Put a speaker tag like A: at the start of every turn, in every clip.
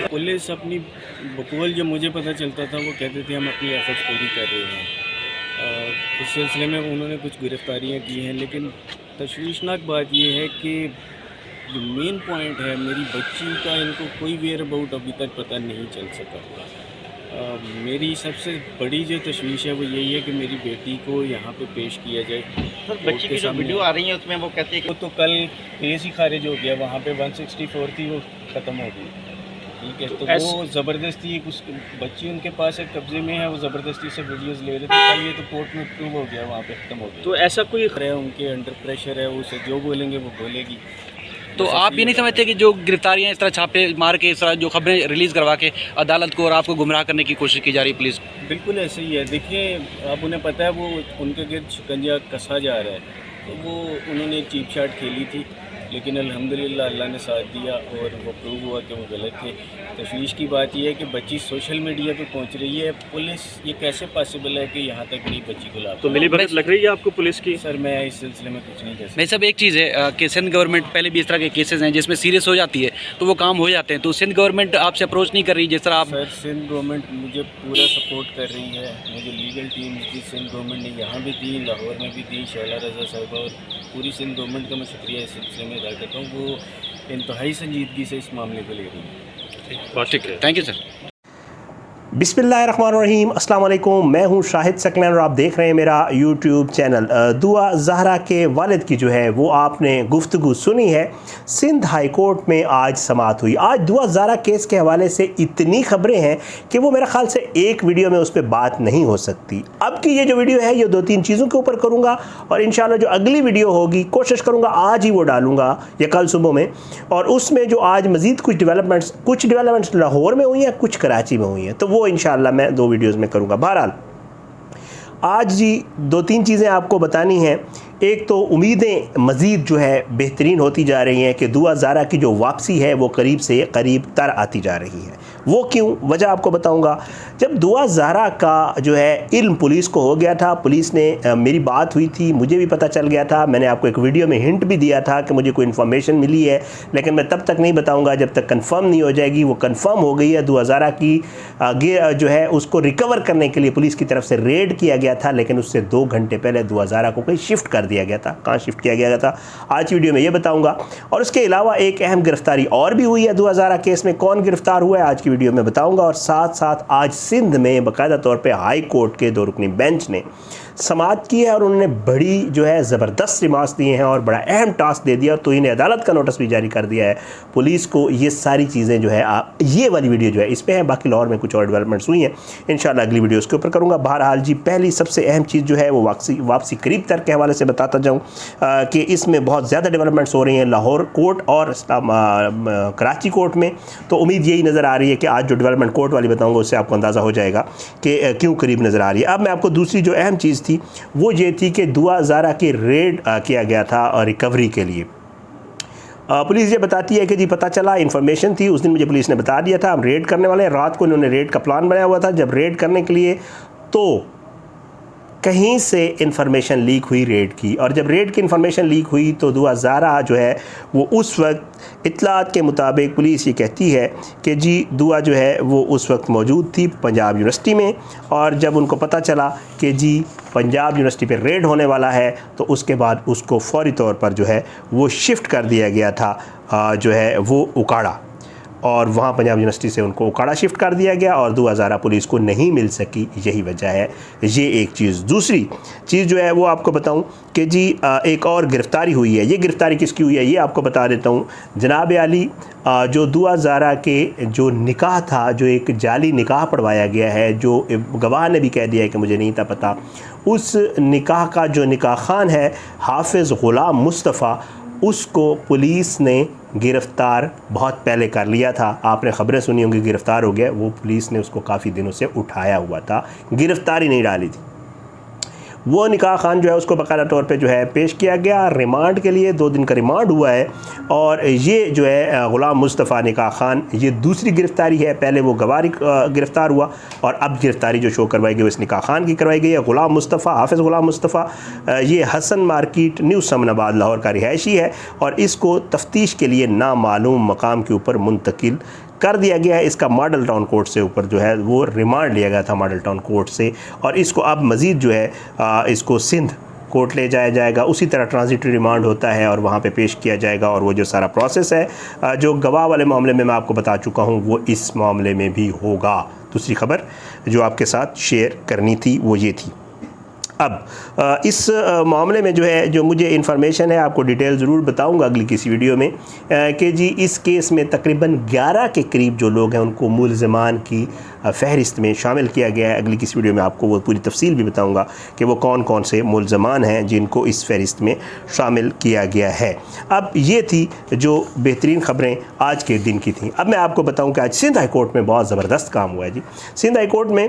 A: Police अपनी बकौल जो मुझे पता चलता था वो कहते थे हम अपनी एफर्ट्स पूरी कर रहे हैं। इस सिलसिले में उन्होंने कुछ गिरफ्तारियां की हैं, लेकिन तशवीशनाक बात यह है कि जो मेन पॉइंट है, मेरी बच्ची का इनको कोई वेयर अबाउट अभी तक पता नहीं चल सका। मेरी सबसे बड़ी जो तशवीश है वो यही है कि मेरी बेटी को यहाँ पे पेश किया जाए।
B: सर, बच्ची की जो वीडियो आ रही है उसमें वो कहती है कि
A: वो तो कल केस ही खारिज हो गया, वहाँ पे 164 थी, वो ख़त्म हो गई। ठीक है, तो वो ज़बरदस्ती उस बच्ची उनके पास एक कब्जे में है, वो ज़बरदस्ती से वीडियोस ले रहे थे। कल ये तो कोर्ट में प्रूव हो गया, वहाँ पे ख़त्म हो गया।
C: तो ऐसा कोई
A: है उनके अंडर प्रेशर है, उसे जो बोलेंगे वो बोलेगी।
B: तो आप ये नहीं समझते कि जो गिरफ्तारियां इस तरह छापे मार के, इस तरह जो खबरें रिलीज़ करवा के अदालत को और आपको गुमराह करने की कोशिश की जा रही है पुलिस?
A: बिल्कुल ऐसे ही है। देखिए, अब उन्हें पता है वो उनके गिर्द शिकंजा कसा जा रहा है, तो वो उन्होंने एक चीप शाट खेली थी, लेकिन अल्हम्दुलिल्लाह अल्लाह ने साथ दिया और वो प्रूव हुआ कि वो गलत थे। तशवीश की बात यह है कि बच्ची सोशल मीडिया पे पहुंच रही है। पुलिस ये कैसे पॉसिबल है कि यहाँ तक मेरी बच्ची को ला?
C: तो मिली भगत लग रही है आपको पुलिस की?
A: सर, मैं इस सिलसिले में कुछ नहीं कह सकता।
B: भाई साहब, एक चीज़ है कि सिंध गवर्नमेंट पहले भी इस तरह के केसेस हैं जिसमें सीरियस हो जाती है तो वो काम हो जाते हैं, तो सिंध गवर्नमेंट आपसे अप्रोच नहीं कर रही जिस तरह आप?
A: सर, सिंध गवर्नमेंट मुझे पूरा सपोर्ट कर रही है। मुझे लीगल टीम की सिंध गवर्नमेंट ने यहाँ भी दी, लाहौर में भी दी, शैला रज़ा साहिबा, और पूरी सिंध गवर्नमेंट का मैं शुक्रिया इस सिलसिले में अदा करता हूँ। वो इंतहाई संजीदगी से इस मामले को ले रही है।
C: ठीक है,
B: थैंक यू सर।
D: बिस्मिल्लाहिर्रहमानिर्रहीम, अस्सलाम वालेकुम। मैं हूं शाहिद सकलैन और आप देख रहे हैं मेरा यूट्यूब चैनल। दुआ ज़हरा के वालिद की जो है वो आपने गुफ्तगू सुनी है। सिंध हाई कोर्ट में आज समाअत हुई। आज दुआ ज़हरा केस के हवाले से इतनी ख़बरें हैं कि वो मेरा ख़्याल से एक वीडियो में उस पर बात नहीं हो सकती। अब की ये जो वीडियो है ये 2-3 चीज़ों के ऊपर करूँगा और इंशाल्लाह जो अगली वीडियो होगी कोशिश करूँगा आज ही वो डालूँगा या कल सुबह में। और उसमें जो आज मज़ीद कुछ डेवलपमेंट्स लाहौर में हुई हैं, कुछ कराची में हुई हैं, तो वो इंशाअल्लाह मैं 2 वीडियोज़ में करूँगा। बहरहाल आज जी 2-3 चीज़ें आपको बतानी हैं। एक तो उम्मीदें मज़ीद जो है बेहतरीन होती जा रही हैं कि दुआ ज़हरा की जो वापसी है वो करीब से करीब तर आती जा रही है। वो क्यों, वजह आपको बताऊंगा। जब दुआ ज़हरा का जो है इल्म पुलिस को हो गया था, पुलिस ने मेरी बात हुई थी, मुझे भी पता चल गया था, मैंने आपको एक वीडियो में हिंट भी दिया था कि मुझे कोई इन्फॉर्मेशन मिली है, लेकिन मैं तब तक नहीं बताऊँगा जब तक कन्फर्म नहीं हो जाएगी। वो कन्फर्म हो गई है। दुआ ज़हरा की जो है उसको रिकवर करने के लिए पुलिस की तरफ से रेड किया गया था, लेकिन उससे 2 घंटे पहले दुआ ज़हरा को कहीं शिफ्ट कर दिया गया था। कहाँ शिफ्ट किया गया था आज वीडियो में ये बताऊंगा। और उसके अलावा एक अहम गिरफ्तारी और भी हुई है दुआ ज़हरा केस में। कौन गिरफ्तार हुआ है आज की वीडियो में बताऊंगा। और साथ साथ आज सिंध में बाकायदा तौर पे हाई कोर्ट के 2 रुकनी बेंच ने समाअत की है और उन्होंने बड़ी जो है ज़बरदस्त रिमार्क्स दिए हैं और बड़ा अहम टास्क दे दिया। तो इन्हें अदालत का नोटिस भी जारी कर दिया है पुलिस को। ये सारी चीज़ें जो है आप ये वाली वीडियो जो है इस पर है, बाकी लाहौर में कुछ और डेवलपमेंट्स हुई हैं, इंशाल्लाह अगली वीडियो उसके ऊपर करूँगा। बहरहाल जी पहली सबसे अहम चीज़ जो है वो वापसी करीब तर के हवाले से बताता जाऊँ कि इसमें बहुत ज़्यादा डेवलपमेंट्स हो रही हैं लाहौर कोर्ट और कराची कोर्ट में। तो उम्मीद यही नज़र आ रही है कि आज जो डेवलपमेंट कोर्ट वाली बताऊँगा उससे आपको अंदाज़ा हो जाएगा कि क्यों करीब नज़र आ रही है। अब मैं आपको दूसरी जो अहम चीज़ थी वो ये थी कि दुआ ज़हरा की रेड किया गया था और रिकवरी के लिए। पुलिस ये बताती है कि जी पता चला, इन्फॉर्मेशन थी, उस दिन मुझे पुलिस ने बता दिया था हम रेड करने वाले हैं। रात को इन्होंने रेड का प्लान बनाया हुआ था। जब रेड करने के लिए तो कहीं से इन्फॉर्मेशन लीक हुई रेड की, और जब रेड की इन्फॉर्मेशन लीक हुई तो दुआ ज़हरा जो है वो उस वक्त इत्तलात के मुताबिक पुलिस ये कहती है कि जी दुआ जो है वो उस वक्त मौजूद थी पंजाब यूनिवर्सिटी में। और जब उनको पता चला कि जी पंजाब यूनिवर्सिटी पे रेड होने वाला है तो उसके बाद उसको फ़ौरी तौर पर जो है वो शिफ्ट कर दिया गया था जो है वो उकाड़ा, और वहाँ पंजाब यूनिवर्सिटी से उनको उकाड़ा शिफ्ट कर दिया गया और दुआ ज़हरा पुलिस को नहीं मिल सकी। यही वजह है। ये एक चीज़। दूसरी चीज़ जो है वो आपको बताऊं कि जी एक और गिरफ़्तारी हुई है। ये गिरफ़्तारी किसकी हुई है ये आपको बता देता हूँ। जनाब अली जो दुआ ज़हरा के जो निकाह था, जो एक जाली निकाह पढ़वाया गया है, जो गवाह ने भी कह दिया है कि मुझे नहीं था पता, उस निकाह का जो निकाह खान है हाफिज़ ग़ुलाम मुस्तफ़ा, उसको पुलिस ने गिरफ़्तार बहुत पहले कर लिया था। आपने ख़बरें सुनी होंगी, गिरफ़्तार हो गया। वो पुलिस ने उसको काफ़ी दिनों से उठाया हुआ था, गिरफ़्तारी नहीं डाली थी। वो निकाह खान जो है उसको बाकायदा तौर पे जो है पेश किया गया रिमांड के लिए। 2 दिन का रिमांड हुआ है और ये जो है ग़ुलाम मुस्तफ़ा निकाह खान, ये दूसरी गिरफ़्तारी है। पहले वो गवारी गिरफ़्तार हुआ और अब गिरफ़्तारी जो शो करवाई गई वो इस निकाह खान की करवाई गई है। ग़ुलाम मुस्तफ़ा, हाफ़िज़ ग़ुलाम मुस्तफ़ा, ये हसन मार्केट न्यू समनाबाद लाहौर का रिहायशी है और इसको तफ्तीश के लिए नामालूम मकाम के ऊपर मुंतकिल कर दिया गया है। इसका मॉडल टाउन कोर्ट से ऊपर जो है वो रिमांड लिया गया था मॉडल टाउन कोर्ट से और इसको अब मज़ीद जो है इसको सिंध कोर्ट ले जाया जाएगा। उसी तरह ट्रांजिटरी रिमांड होता है और वहाँ पे पेश किया जाएगा और वो जो सारा प्रोसेस है जो गवाह वाले मामले में मैं आपको बता चुका हूँ वो इस मामले में भी होगा। दूसरी खबर जो आपके साथ शेयर करनी थी वो ये थी। अब इस मामले में जो है जो मुझे इन्फॉर्मेशन है आपको डिटेल ज़रूर बताऊंगा अगली किसी वीडियो में कि जी इस केस में तकरीबन 11 के करीब जो लोग हैं उनको मुलज़मान की फ़हरिस्त में शामिल किया गया है। अगली किसी वीडियो में आपको वो पूरी तफसील भी बताऊंगा कि वो कौन कौन से मुलज़मान हैं जिनको इस फ़हरिस्त में शामिल किया गया है। अब ये थी जो बेहतरीन ख़बरें आज के दिन की थी। अब मैं आपको बताऊं कि आज सिंध हाई कोर्ट में बहुत ज़बरदस्त काम हुआ है जी। सिंध हाई कोर्ट में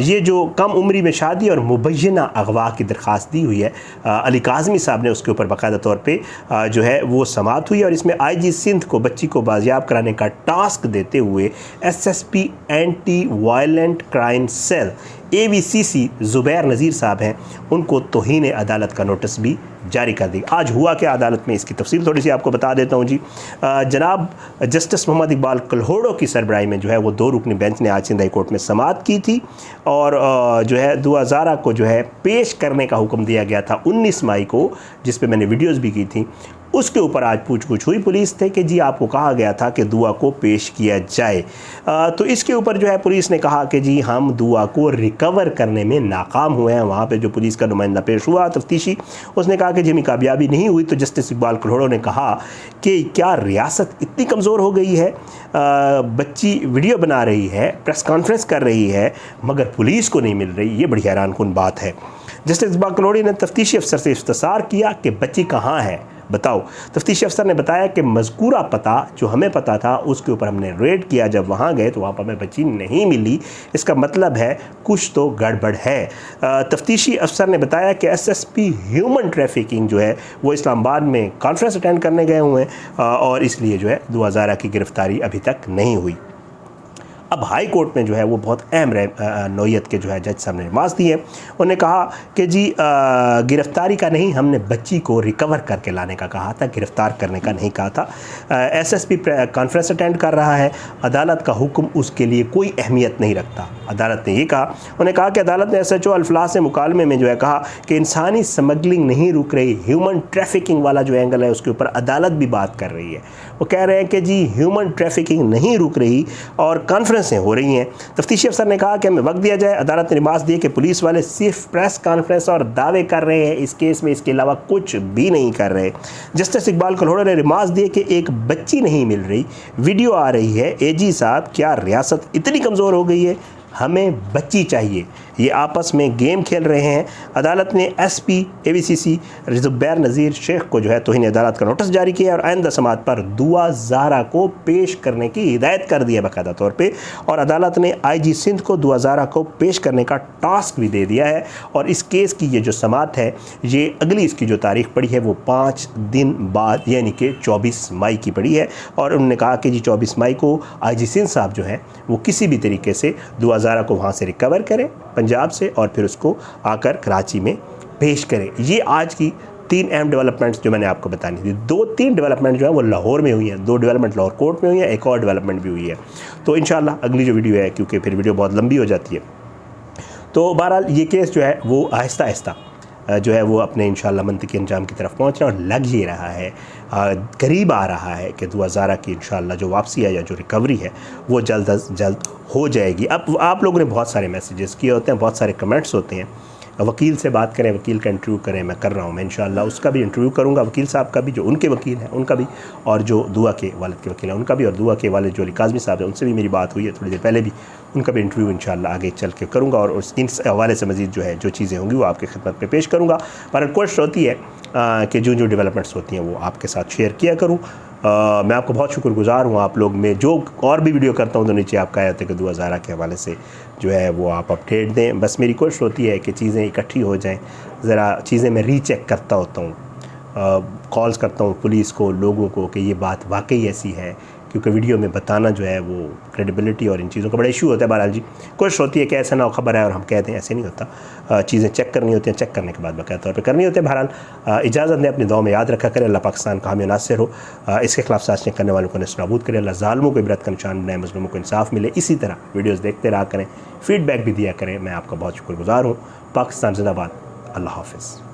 D: ये जो कम उम्री में शादी और मुबैना अगवा की दरख्वास्त दी हुई है अली काज़मी साहब ने, उसके ऊपर बाकायदा तौर पर जो है वो समाअत हुई और इसमें IG सिंध को बच्ची को बाजियाब कराने का टास्क देते हुए SSP anti violent crime cell AVCC Zubair Nazir साहब हैं, उनको तौहीन अदालत का नोटिस भी जारी कर दी। आज हुआ क्या अदालत में इसकी तफसील थोड़ी सी आपको बता देता हूँ जी। जनाब जस्टिस मोहम्मद इकबाल कलहोड़ो की सरबराही में जो है वो 2 रुकनी बेंच ने आज सिंध हाई कोर्ट में समाअत की थी और जो है दुआ ज़ारा को जो है पेश करने का हुक्म दिया गया था 19 मई को, जिस पे मैंने वीडियोज़ भी की थी। उसके ऊपर आज पूछ हुई पुलिस थे कि जी आपको कहा गया था कि दुआ को पेश किया जाए। तो इसके ऊपर जो है पुलिस ने कहा कि जी हम दुआ को रिकवर करने में नाकाम हुए हैं। वहाँ पे जो पुलिस का नुमाइंदा पेश हुआ तफ्तीशी, उसने कहा कि जी हमें कामयाबी नहीं हुई। तो जस्टिस इकबाल कलहोड़ो ने कहा कि क्या रियासत इतनी कमज़ोर हो गई है, बच्ची वीडियो बना रही है, प्रेस कॉन्फ्रेंस कर रही है, मगर पुलिस को नहीं मिल रही। ये बड़ी हैरानकुन बात है। जस्टिस इकबाल कलहोड़ो ने तफ्तीशी अफसर से इफ्तिसार किया कि बच्ची कहाँ है, बताओ। तफ्तीशी अफसर ने बताया कि मज़कूरा पता जो हमें पता था उसके ऊपर हमने रेड किया, जब वहाँ गए तो वहाँ पर हमें बच्ची नहीं मिली। इसका मतलब है कुछ तो गड़बड़ है। तफ्तीशी अफसर ने बताया कि SSP ह्यूमन ट्रैफिकिंग जो है वो इस्लामाबाद में कॉन्फ्रेंस अटेंड करने गए हुए हैं और इसलिए जो है दुआ ज़ारा की गिरफ़्तारी अभी तक नहीं हुई। अब हाई कोर्ट में जो है वो बहुत अहम नौयत के जो है जज साहब ने नमाज़ दी है। उन्होंने कहा कि जी गिरफ़्तारी का नहीं, हमने बच्ची को रिकवर करके लाने का कहा था, गिरफ़्तार करने का नहीं कहा था। SSP कॉन्फ्रेंस अटेंड कर रहा है, अदालत का हुक्म उसके लिए कोई अहमियत नहीं रखता। अदालत ने ये कहा, उन्होंने कहा कि अदालत ने SHO अल्फलाह से मुकालमे में जो है कहा कि इंसानी स्मगलिंग नहीं रुक रही, ह्यूमन ट्रैफिकिंग वाला जो एंगल है उसके ऊपर अदालत भी बात कर रही है। वो कह रहे हैं कि जी ह्यूमन ट्रैफिकिंग नहीं रुक रही और कॉन्फ्रेंसें हो रही हैं। तफ्तीशी अफसर ने कहा कि हमें वक्त दिया जाए। अदालत ने नमाज़ दी कि पुलिस वाले सिर्फ प्रेस कॉन्फ्रेंस और दावे कर रहे हैं इस केस में, इसके अलावा कुछ भी नहीं कर रहे। जस्टिस इकबाल कलहोड़ो ने नमाज़ दी कि एक बच्ची नहीं मिल रही, वीडियो आ रही है। AG साहब क्या रियासत इतनी कमज़ोर हो गई है, हमें बच्ची चाहिए। ये आपस में गेम खेल रहे हैं। अदालत ने SP AVCC ज़ुबैर नज़ीर शेख को जो है तौहीन अदालत का नोटिस जारी किया और आइंदा समाअत पर दुआ ज़ारा को पेश करने की हिदायत कर दी है बाकायदा तौर पे। और अदालत ने IG सिंध को दुआ ज़ारा को पेश करने का टास्क भी दे दिया है और इस केस की ये जो समाअत है ये अगली इसकी जो तारीख पड़ी है वो 5 दिन बाद यानी कि 24 मई की पड़ी है। और उन्होंने कहा कि जी 24 मई को IG सिंध साहब जो है वो किसी भी तरीके से दुआ ज़ारा को वहाँ से रिकवर करें पंजाब से और फिर उसको आकर कराची में पेश करें। ये आज की 3 अहम डेवलपमेंट्स जो मैंने आपको बतानी थी। 2-3 डेवलपमेंट जो है वो लाहौर में हुई हैं, 2 डेवलपमेंट लाहौर कोर्ट में हुई हैं, एक और डेवलपमेंट भी हुई है। तो इंशाल्लाह अगली जो वीडियो है, क्योंकि फिर वीडियो बहुत लंबी हो जाती है, तो बहरहाल ये केस जो है वो आहिस्ता आहिस्ता जो है वो अपने इंशाल्लाह मंतकी अंजाम की तरफ पहुँच रहा है और लग ही रहा है, करीब आ रहा है कि दुआ ज़ारा की इंशाल्लाह जो वापसी है या जो रिकवरी है वो जल्द अज जल्द हो जाएगी। अब आप लोगों ने बहुत सारे मैसेजेस किए होते हैं, बहुत सारे कमेंट्स होते हैं, वकील से बात करें, वकील का इंटरव्यू करें, मैं कर रहा हूँ। मैं इंशाल्लाह उसका भी इंटरव्यू करूँगा, वकील साहब का भी, जो उनके वकील हैं उनका भी, और जो दुआ के वालिद के वकील हैं उनका भी, और दुआ के वालिद जो अली काज़मी साहब हैं उनसे भी मेरी बात हुई है थोड़ी देर पहले भी, उनका भी इंटरव्यू इंशाल्लाह आगे चल के करूँगा और इन हवाले से मज़ीद जो है जो चीज़ें होंगी वो आपकी खिदमत में पेश करूँगा। पर कोशिश होती है कि जो डेवलपमेंट्स होती हैं वो आपके साथ शेयर किया करूँ। मैं आपको बहुत शुक्रगुजार हूँ। आप लोग मैं जो और भी वीडियो करता हूँ तो नीचे आपका आया होता है कि दुआ ज़हरा के हवाले से जो है वो आप अपडेट दें। बस मेरी कोशिश होती है कि चीज़ें इकट्ठी हो जाएं, ज़रा चीज़ें मैं रीचेक करता होता हूँ, कॉल्स करता हूँ पुलिस को, लोगों को कि ये बात वाकई ऐसी है, क्योंकि वीडियो में बताना जो है वो क्रेडिबिलिटी और इन चीज़ों का बड़ा इशू होता है। बहरहाल जी कोशिश होती है कि ऐसा ना हो खबर है और हम कहते हैं, ऐसे नहीं होता। चीज़ें चेक करनी होती हैं, चेक करने के बाद बाकायदा तौर पे करनी होती है। बहरहाल इजाज़त दें, अपनी दुआ में याद रखा करें। अल्लाह पाकिस्तान का हामी नासिर हो, इसके खिलाफ साजिशें करने वालों को नस्ताबूद करे। अल्लाह ज़ालिमों को इबरत का निशान बनाए, मज़लूमों को इंसाफ मिले। इसी तरह वीडियोज़ देखते रहा करें, फ़ीडबैक भी दिया करें। मैं आपका बहुत शुक्रगुजार हूँ। पाकिस्तान ज़िंदाबाद। अल्लाह हाफ़िज़।